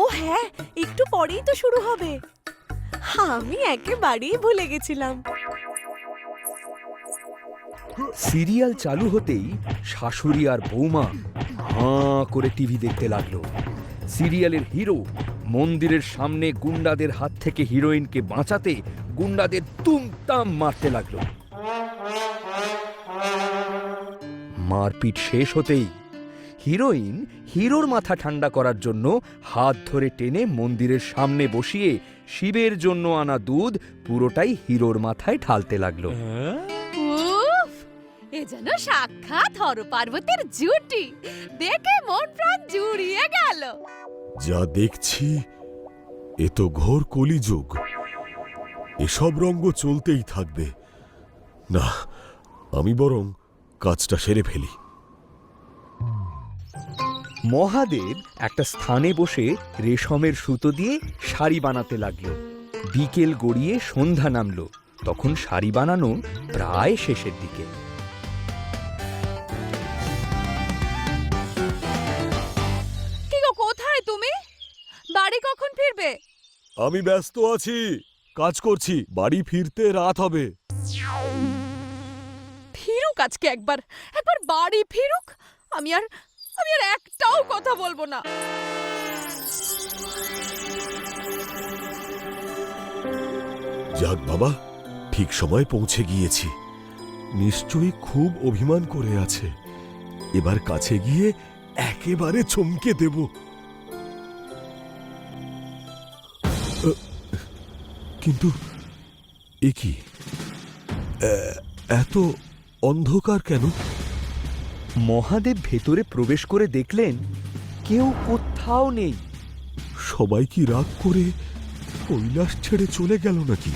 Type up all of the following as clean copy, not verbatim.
ও হ্যাঁ, একটু পরেই তো শুরু হবে। আমি একেবারেই ভুলে গেছিলাম। সিরিয়াল চালু হতেই শাশুড়ি আর বৌমা হাঁ করে টিভি দেখতে লাগলো। সিরিয়ালের হিরো মন্দিরের সামনে গুন্ডাদের হাত থেকে হিরোইনকে বাঁচাতে গুন্ডাদের তুমতাম মারতে লাগলো। মারপিট শেষ হতেই হিরোইন হিরোর মাথা ঠান্ডা করার জন্য হাত ধরে টেনে মন্দিরের সামনে বসিয়ে শিবের জন্য আনা দুধ পুরোটাই হিরোর মাথায় ঢালতে লাগলো। উফ, এ যেন সাক্ষাৎ হর পার্বতীর জুটি, দেখে মন প্রাণ জুড়িয়ে গেল। যা দেখছি এ তো ঘোর কলিযুগ। এসব রঙ্গ চলতেই থাকবে। না, আমি বরং কাজটা সেরে ফেলি। মহাদেব একটা স্থানে বসে রেশমের সুতো দিয়ে শাড়ি বানাতে লাগলো। বিকেল গড়িয়ে সন্ধ্যা নামলো, তখন শাড়ি বানানো প্রায় শেষের দিকে। কি গো, কোথায় তুমি? বাড়ি কখন ফিরবে? আমি ব্যস্ত আছি, কাজ করছি। বাড়ি ফিরতে রাত হবে। ফিরুক আজকে একবার, একবার বাড়ি ফিরুক। আমি আর একটাও কথা বলবো না। যাক বাবা, ঠিক সময় পৌঁছে গিয়েছি। নিশ্চয়ই খুব অভিমান করে আছে। এবার কাছে গিয়ে একেবারে চমকে দেব। কিন্তু এ কি, এত অন্ধকার কেন? মহাদেব ভেতরে প্রবেশ করে দেখলেন কেউ কোথাও নেই। সবাই কি রাগ করে কৈলাস ছেড়ে চলে গেল নাকি?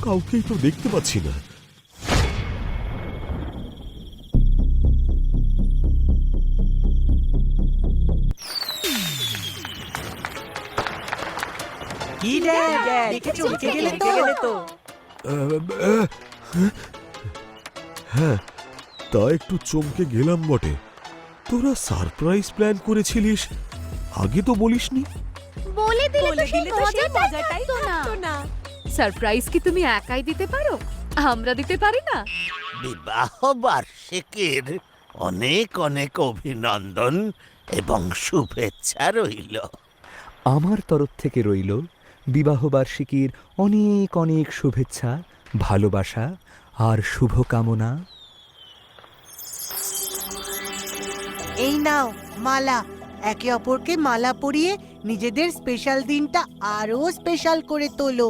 কাউকেই তো দেখতে পাচ্ছি না। কি রে, দেখে চমকে গেলে তো। হ্যাঁ, তা একটু চমকে গেলাম বটে। তোরা সারপ্রাইজ প্ল্যান করেছিলিস, আগে তো বলিসনি। বলে দিলে বলে তো সেই দিলে তো সেই মজাটাই মজাটাই থাকতো না। থাকতো না। সারপ্রাইজ কি তুমি একাই দিতে পারো? আমরা দিতে পারি না? বিবাহ বার্ষিকীর অনেক অনেক অভিনন্দন এবং শুভেচ্ছা রইল। আমার তরফ থেকে রইল বিবাহবার্ষিকীর অনেক অনেক শুভেচ্ছা, ভালোবাসা আর শুভকামনা। এই নাও মালা, একে অপরকে মালা পরিয়ে নিজেদের স্পেশাল দিনটা আরো স্পেশাল করে তোলো।